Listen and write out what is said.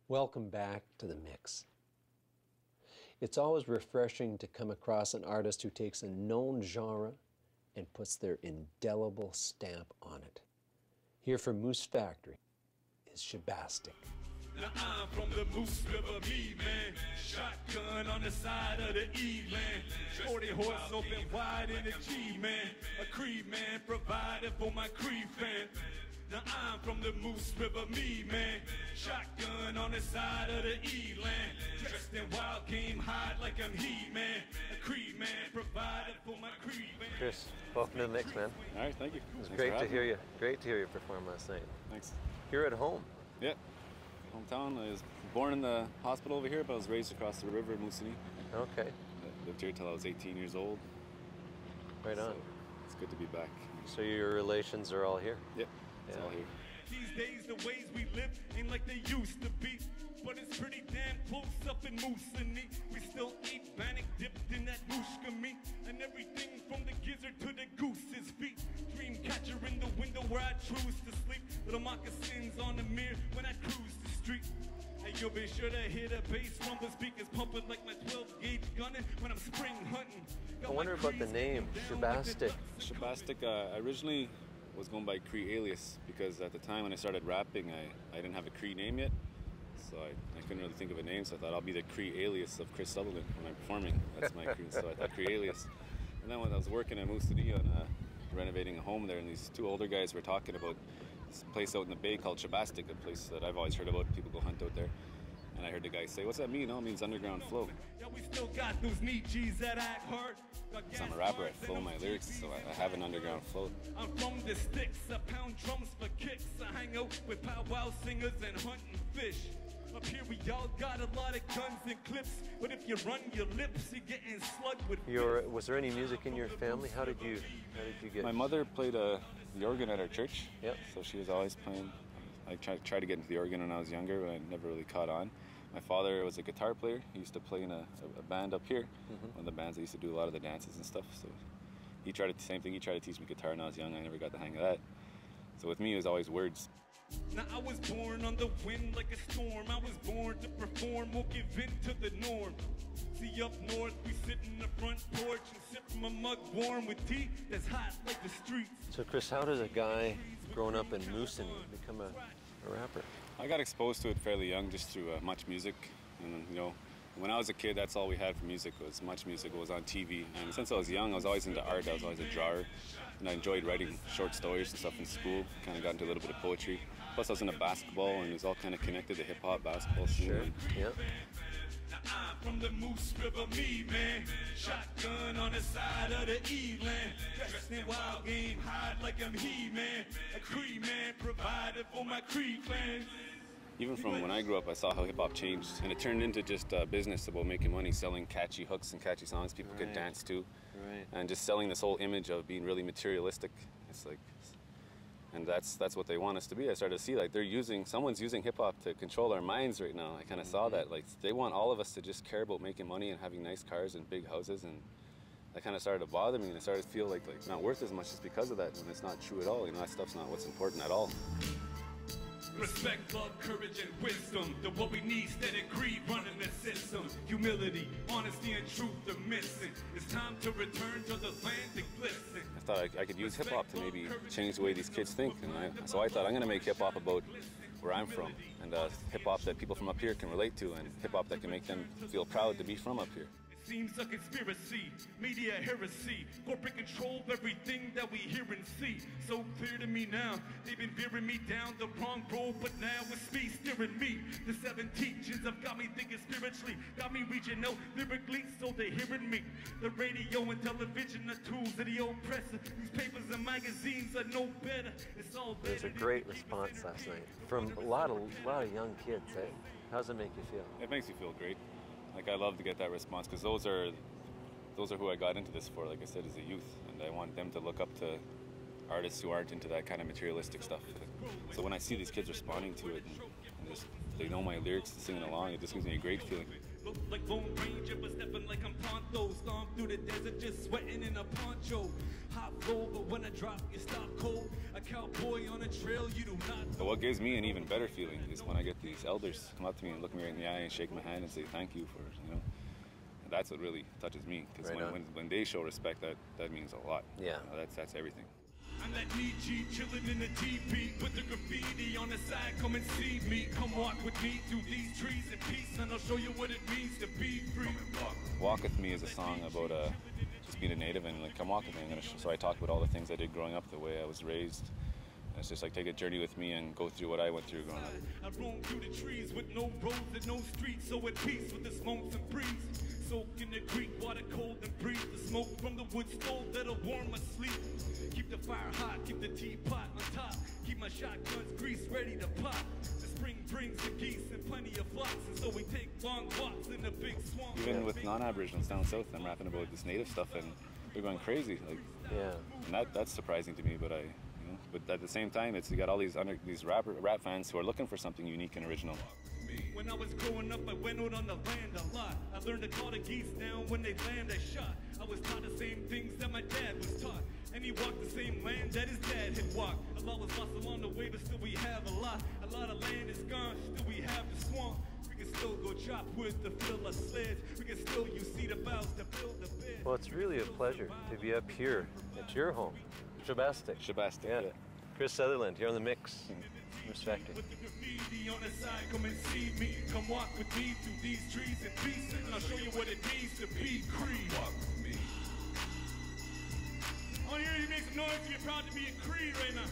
Welcome back to The Mix. It's always refreshing to come across an artist who takes a known genre and puts their indelible stamp on it. Here from Moose Factory is Shabastic. Now I'm from the Moose River, me man. Shotgun on the side of the E-land. 40 horse open wide in the G-man. A Creed man provided for my Creed fan. Now I'm from the Moose River, me man. Shotgun on the side of the E-land. Dressed in wild game hide like I'm He-Man. A Creed man provided for my Creed fan. Chris, welcome to The Mix, man. All right, thank you. It was great to hear you. Great to hear you perform last night. Thanks. You're at home. Yeah. Hometown. I was born in the hospital over here, but I was raised across the river in Moosonee. Okay. I lived here till I was 18 years old. Right on. So it's good to be back. So your relations are all here? Yep, it's all here. These days, the ways we live ain't like they used to be. But it's pretty damn close up in Moosonee. We still eat bannock dipped in that mooshka meat. And everything from the gizzard to the goose's feet. Dream catcher in the window where I choose to sleep. Little moccasins on the mirror when I cruise the street. And you'll be sure to hear the bass from the speakers pumping like my 12 gauge gunning when I'm spring hunting. I wonder about the name, Shabastic. Shabastic, I originally was going by Cree alias because at the time when I started rapping, I didn't have a Cree name yet. So I couldn't really think of a name, so I thought I'll be the Cree alias of Chris Sutherland when I'm performing. That's my Cree, so I thought Cree alias. And then when I was working at Moosonee on renovating a home there, and these two older guys were talking about this place out in the bay called Shabastic, a place that I've always heard about. People go hunt out there. And I heard the guy say, "What's that mean?" "Oh, it means underground flow." Yeah, we still got those neat G's that act hard. So I'm a rapper, I flow my lyrics, so I have an underground flow. I'm from the sticks, I pound drums for kicks. I hang out with powwow singers and hunting fish. Up here we all got a lot of guns and clips, but if you run your lips, you're getting slugged with Was there any music in your family? How did you get? My mother played the organ at our church. Yep. So she was always playing. I tried to get into the organ when I was younger, but I never really caught on. My father was a guitar player. He used to play in a band up here, one of the bands that used to do a lot of the dances and stuff. So he tried the same thing. He tried to teach me guitar when I was young. I never got the hang of that. So with me, it was always words. Now I was born on the wind like a storm. I was born to perform, won't give in to the norm. See up north, we sit in the front porch and sip from a mug warm with tea that's hot like the streets. So Chris, how does a guy growing up in Moosonee become a rapper? I got exposed to it fairly young just through Much Music. And, you know, when I was a kid, that's all we had for music was Much Music. It was on TV. And since I was young, I was always into art. I was always a drawer. And I enjoyed writing short stories and stuff in school. Kind of got into a little bit of poetry. Plus, I was into basketball, and it was all kind of connected to hip-hop, basketball. Sure, yeah. Now I'm from the Moose River, me man. Shotgun on the side of the E-land. Dressed in wild game hide like I'm He-Man. A Cree man provided for my Cree clan. Even from when I grew up, I saw how hip-hop changed, and it turned into just a business about making money, selling catchy hooks and catchy songs people could dance to, and just selling this whole image of being really materialistic. It's like, and that's what they want us to be. I started to see like someone's using hip-hop to control our minds right now. I kind of saw that, like they want all of us to just care about making money and having nice cars and big houses, and that kind of started to bother me, and I started to feel like not worth as much just because of that, and it's not true at all. You know, that stuff's not what's important at all. Respect, love, courage, and wisdom. The what we need, instead of greed running the system. Humility, honesty, and truth are missing. It's time to return to the land that glisten. I thought I could use hip-hop to maybe change the way these kids think. And so I thought I'm going to make hip-hop about where I'm from. And hip-hop that people from up here can relate to. And hip-hop that can make them feel proud to be from up here. Seems a conspiracy, media heresy, corporate control of everything that we hear and see. So clear to me now, they've been veering me down the wrong road, but now it's me steering me. The 7 teachings have got me thinking spiritually, got me reaching out lyrically, so they're hearing me. The radio and television are tools of the oppressor. Newspapers and magazines are no better. It's all better. There's a great response last night from a lot of young kids. Eh? How does it make you feel? It makes me feel great. Like I love to get that response because those are who I got into this for, like I said, as a youth, and I want them to look up to artists who aren't into that kind of materialistic stuff. So when I see these kids responding to it and just they know my lyrics and singing along, it just gives me a great feeling. Look like Lone Ranger, but stepping like I'm Ponto. Stomp through the desert, just sweating in a poncho. Hot flow, but when I drop, you stop cold. A cowboy on a trail, you do not know. But what gives me an even better feeling is when I get these elders come up to me and look me right in the eye and shake my hand and say thank you for, you know. And that's what really touches me, because when they show respect, that means a lot. Yeah. You know, that's everything. I'm that Nietzsche chillin' in the teepee with the graffiti on the side. Come and see me. Come walk with me through these trees in peace, and I'll show you what it means to be free. Walk With Me is a song about just being a native, and like, come walk with me. So I talk about all the things I did growing up, the way I was raised. And it's just like, take a journey with me and go through what I went through growing up. I roam through the trees with no roads and no streets, so at peace with the smokes and breeze. Soak in the creek, water cold and breathe the smoke from the wood stove that'll warm my sleep. Keep the fire hot, keep the teapot on top. Keep my shotguns greased, ready to pop. The spring brings the geese and plenty of flocks, and so we take long walks in the big swamp. Even with non-Aboriginals down south, I'm rapping about this native stuff, and they're going crazy. Like, and that's surprising to me. But but at the same time, you got all these rap fans who are looking for something unique and original. When I was growing up, I went out on the land a lot. I learned to call the geese down when they land a shot. I was taught the same things that my dad was taught. And he walked the same land that his dad had walked. A lot was lost along the way, but still we have a lot. A lot of land is gone, still we have the swamp. We can still go chop wood to fill our sleds. We can still use cedar boughs to build the bed. Well, it's really a pleasure to be up here at your home, Shabastic. Shabastic, yeah. Chris Sutherland, here on The Mix. Respect it. With the graffiti on the side, come and see me. Come walk with me through these trees in peace, and I'll show you what it means to be Cree. Walk with me. I want to hear you make some noise if you're proud to be a Cree right now.